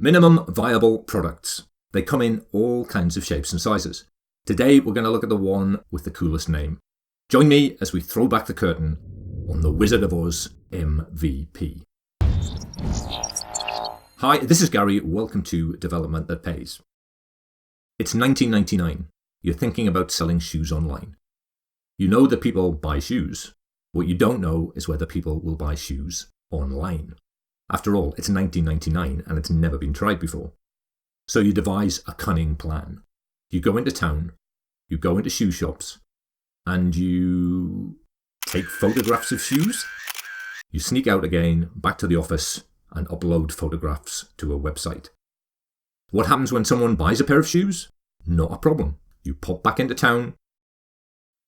Minimum viable products. They come in all kinds of shapes and sizes. Today we're going to look at the one with the coolest name. Join me as we throw back the curtain on the Wizard of Oz MVP. Hi, this is Gary. Welcome to Development That Pays. It's 1999. You're thinking about selling shoes online. You know that people buy shoes. What you don't know is whether people will buy shoes online. After all, it's 1999 and it's never been tried before. So you devise a cunning plan. You go into town, you go into shoe shops, and you take photographs of shoes. You sneak out again, back to the office, and upload photographs to a website. What happens when someone buys a pair of shoes? Not a problem. You pop back into town,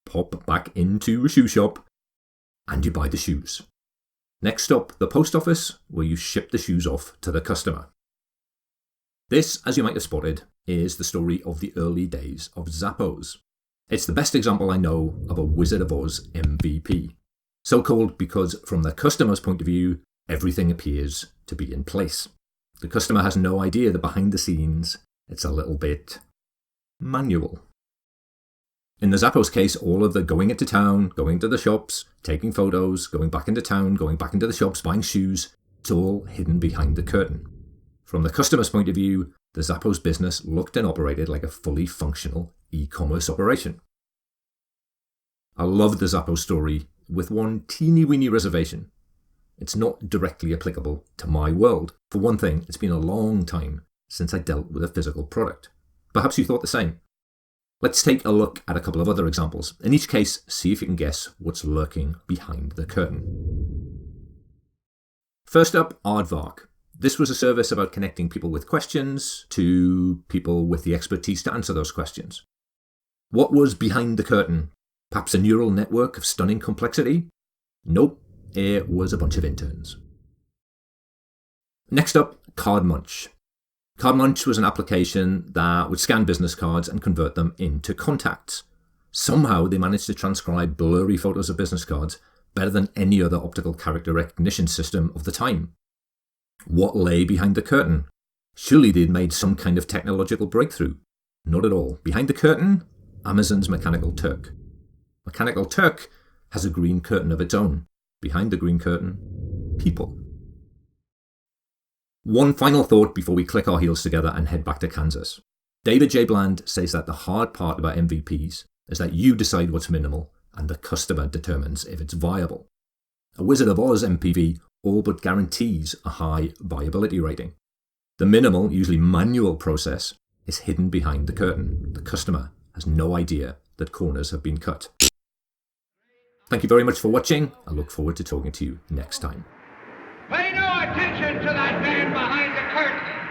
pop back into a shoe shop, and you buy the shoes. Next up, the post office, where you ship the shoes off to the customer. This, as you might have spotted, is the story of the early days of Zappos. It's the best example I know of a Wizard of Oz MVP. So called because from the customer's point of view, everything appears to be in place. The customer has no idea that behind the scenes, it's a little bit manual. In the Zappos case, all of the going into town, going to the shops, taking photos, going back into town, going back into the shops, buying shoes, it's all hidden behind the curtain. From the customer's point of view, the Zappos business looked and operated like a fully functional e-commerce operation. I love the Zappos story with one teeny-weeny reservation. It's not directly applicable to my world. For one thing, it's been a long time since I dealt with a physical product. Perhaps you thought the same. Let's take a look at a couple of other examples. In each case, see if you can guess what's lurking behind the curtain. First up, Aardvark. This was a service about connecting people with questions to people with the expertise to answer those questions. What was behind the curtain? Perhaps a neural network of stunning complexity? Nope, it was a bunch of interns. Next up, CardMunch. CardMunch was an application that would scan business cards and convert them into contacts. Somehow they managed to transcribe blurry photos of business cards better than any other optical character recognition system of the time. What lay behind the curtain? Surely they'd made some kind of technological breakthrough. Not at all. Behind the curtain, Amazon's Mechanical Turk. Mechanical Turk has a green curtain of its own. Behind the green curtain, people. One final thought before we click our heels together and head back to Kansas. David J. Bland says that the hard part about MVPs is that you decide what's minimal and the customer determines if it's viable. A Wizard of Oz MPV all but guarantees a high viability rating. The minimal, usually manual process is hidden behind the curtain. The customer has no idea that corners have been cut. Thank you very much for watching. I look forward to talking to you next time. Pay no attention to that man behind the curtain.